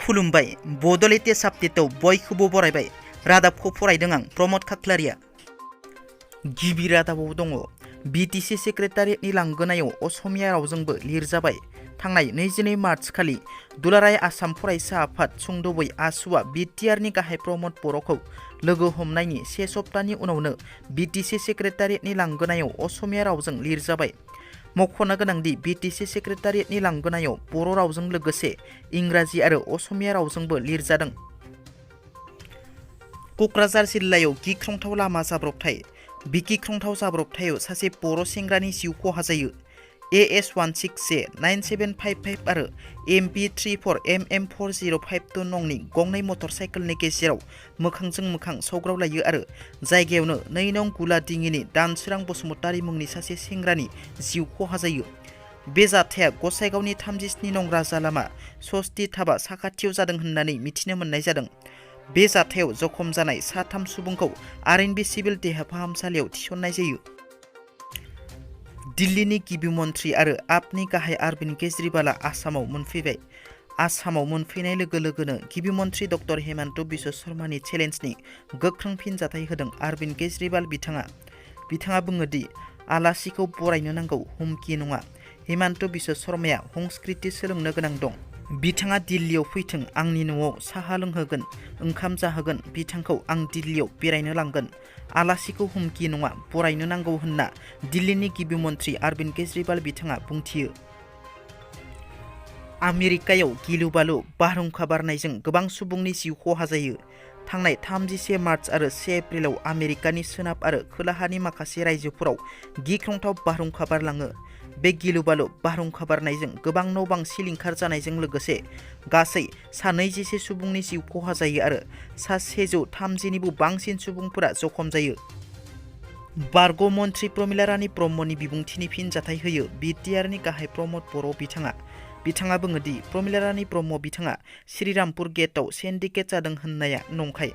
खुलुमबाय बड'लेण्ड आपडेटआव बयखौबो बरायबाय। रादाबखौ फरायदों आं प्रमद खाख्लारिया। गिबि रादाबाव दङ बिटिसि सेक्रेटारियेटनि लांगोनायाव असमिया रावजोंबो लिरजाबाय। थांनाय 22 मार्च खालि दुलाराय आसाम फरायसा आफाद सुंद'बै आसुआ बिटिआरनि गाहाय प्रमद बर'खौ लोगो हमनायनि 1 सप्तानि उनावनो बिटिसि सेक्रेटारियेटनि लांगोनायाव असमिया रावजों लिरजाबाय। मख'नो गोनांदि बिटिसि सेक्रेटारियेटनि लांगोनायाव बर' रावजों लोगोसे इंराजि आरो असमिया रावजोंबो लिरजादों। क'क्राझार जिल्लायाव गिख्रंथाव लामा जाब्रबथाय। बे गिख्रंथाव जाब्रबथायाव सासे बर' सेंग्रानि जिउ खहा जायो। AS16J9755 आरो MP34MM4052 नंनि गंनै मटर साइकेलनि गेजेराव मोखांजों मोखां सौग्रावलायो आरो जायगायावनो 2 नं गुलादिङिनि दानसोरां बसुमतारी मुंनि सासे सेंग्रानि जिउ खहा जायो। बे जाथाया गसाइगावनि 37 नं राजा लामा सस्ति धाबा साखाथियाव जादों होननानै मिथिनो मोननाय जादों। बे जाथायाव जखम जानाय 3 सुबुंखौ RNB सिभिल देहा फाहामसालियाव थिसननाय जायो। दिल्लीनि गिबि मन्थ्रि आरो आपनि गाहाय अरविन्द केजरीवालआ आसामाव मोनफैबाय। आसामाव मोनफैनाय लोगो लोगोनो गिबि मन्थ्रि डक्टर हेमन्त बिश्व शर्मानि चेलेन्जनि गोख्रों फिनजाथाय होदों अरविन्द केजरीवाल बिथाङा बुङो दि आलासिखौ बरायनो नांगौ, हुमखि नङा। हेमन्त बिश्व शर्माया संस्कृति सोलोंनो गोनां दं। बिथाङा दिल्लीयाव फैथों, आंनि न'आव साहा लोंहोगोन, ओंखाम जाहोगोन, बिथांखौ आं दिल्लीयाव बेरायनो लांगोन। आलासिखौ हुमखि नङा, बरायनो नांगौ होनना दिल्लीनि गिबि मन्थ्रि अरविन्द केजरीवाल बिथाङा बुंथियो। आमेरिकायाव गिलु-बालु बारहुंखा बारनायजों गोबां सुबुंनि जिउ खहा जायो। थांनाय 31 मार्च आरो 1 एप्रिलाव आमेरिकानि सोनाब आरो खोलाहानि माखासे रायजोफोराव गिख्रंथाव बारहुंखा बारलाङो। बे गिलु-बालु बारहुंखा बारनायजों गोबां न' बां सिलिंखार जानायजों लोगोसे गासै 120 सुबुंनि जिउ खहा जायो आरो 130 निबो बांसिन सुबुंफोरा जखम जायो। बारग' मन्थ्रि प्रमिला रानी ब्रह्मनि बिबुंथिनि फिनजाथाय होयो बिटिआरनि गाहाय प्रमद बर' बिथाङा बुङो दि प्रमिला रानी ब्रह्म बिथाङा श्रीरामपुर गेटआव सिन्डिकेट जादों होननाया नंखाय।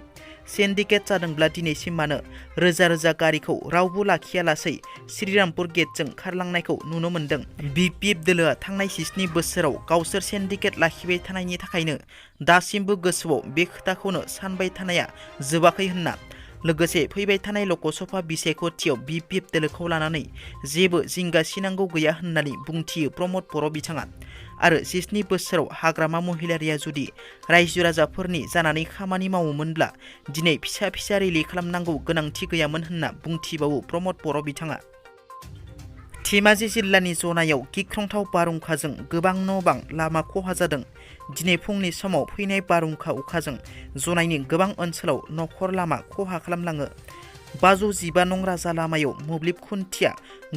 सिन्डिकेट जादोंब्ला दिनैसिम मानो रोजा रोजा गारिखौ रावबो लाखियालासै श्रीरामपुर गेटजों खारलांनायखौ नुनो मोन्दों। BPF दोलोआ थांनाय 7 बोसोराव गावसोर सिन्डिकेट लाखिबाय थानायनि थाखायनो दासिमबो गोसोआव बे खोथाखौनो सानबाय थानाया जोबाखै होनना, लोगोसे फैबाय थानाय लकसभा बिसायख'थियाव BPF दोलोखौ लानानै जेबो जिंगा सिनांगौ गैया होननानै बुंथियो प्रमद बर' बिथाङा। आरो 7 बोसोराव हाग्रामा महिलारिया जुदि रायजो राजाफोरनि जानानै खामानि मावोमोनब्ला दिनै फिसा फिसा रेलि खालामनांगौ गोनांथि गैयामोन होनना बुंथिबावो प्रमद बर' बिथाङा। धेमाजि जिल्लानि जनायाव गिख्रंथाव बारहुंखाजों गोबां न' बां लामा खहा जादों। दिनै फुंनि समाव फैनाय बारहुंखा अखाजों जनायनि गोबां ओनसोलाव न'खर लामा खहा खालामलाङो। 515 नं राजा लामायाव मोब्लिब खुन्थिया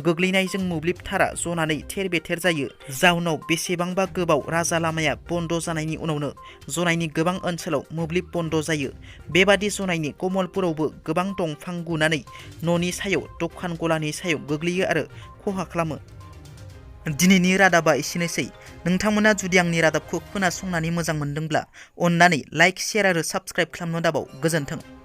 गोग्लैनायजों मोब्लिब थारा जनानै थेर बेथेर जायो। जाउनाव बेसेबांबा गोबाव राजा लामाया बन्द जानायनि उनावनो जनायनि गोबां ओनसोलाव मोब्लिब बन्द जायो। बेबादि जनायनि कमलपुरावबो गोबां दंफां गुनानै न'नि सायाव, दखान गलानि सायाव गोग्लैयो आरो खहा खालामो। दिनैनि रादाबा एसेनोसै। नोंथांमोना जुदि आंनि रादाबखौ खोनासंनानै मोजां मोनदोंब्ला अन्नानै लाइक, शेयार आरो साबस्क्राइब खालामनो दाबाव। गोजोन्थों।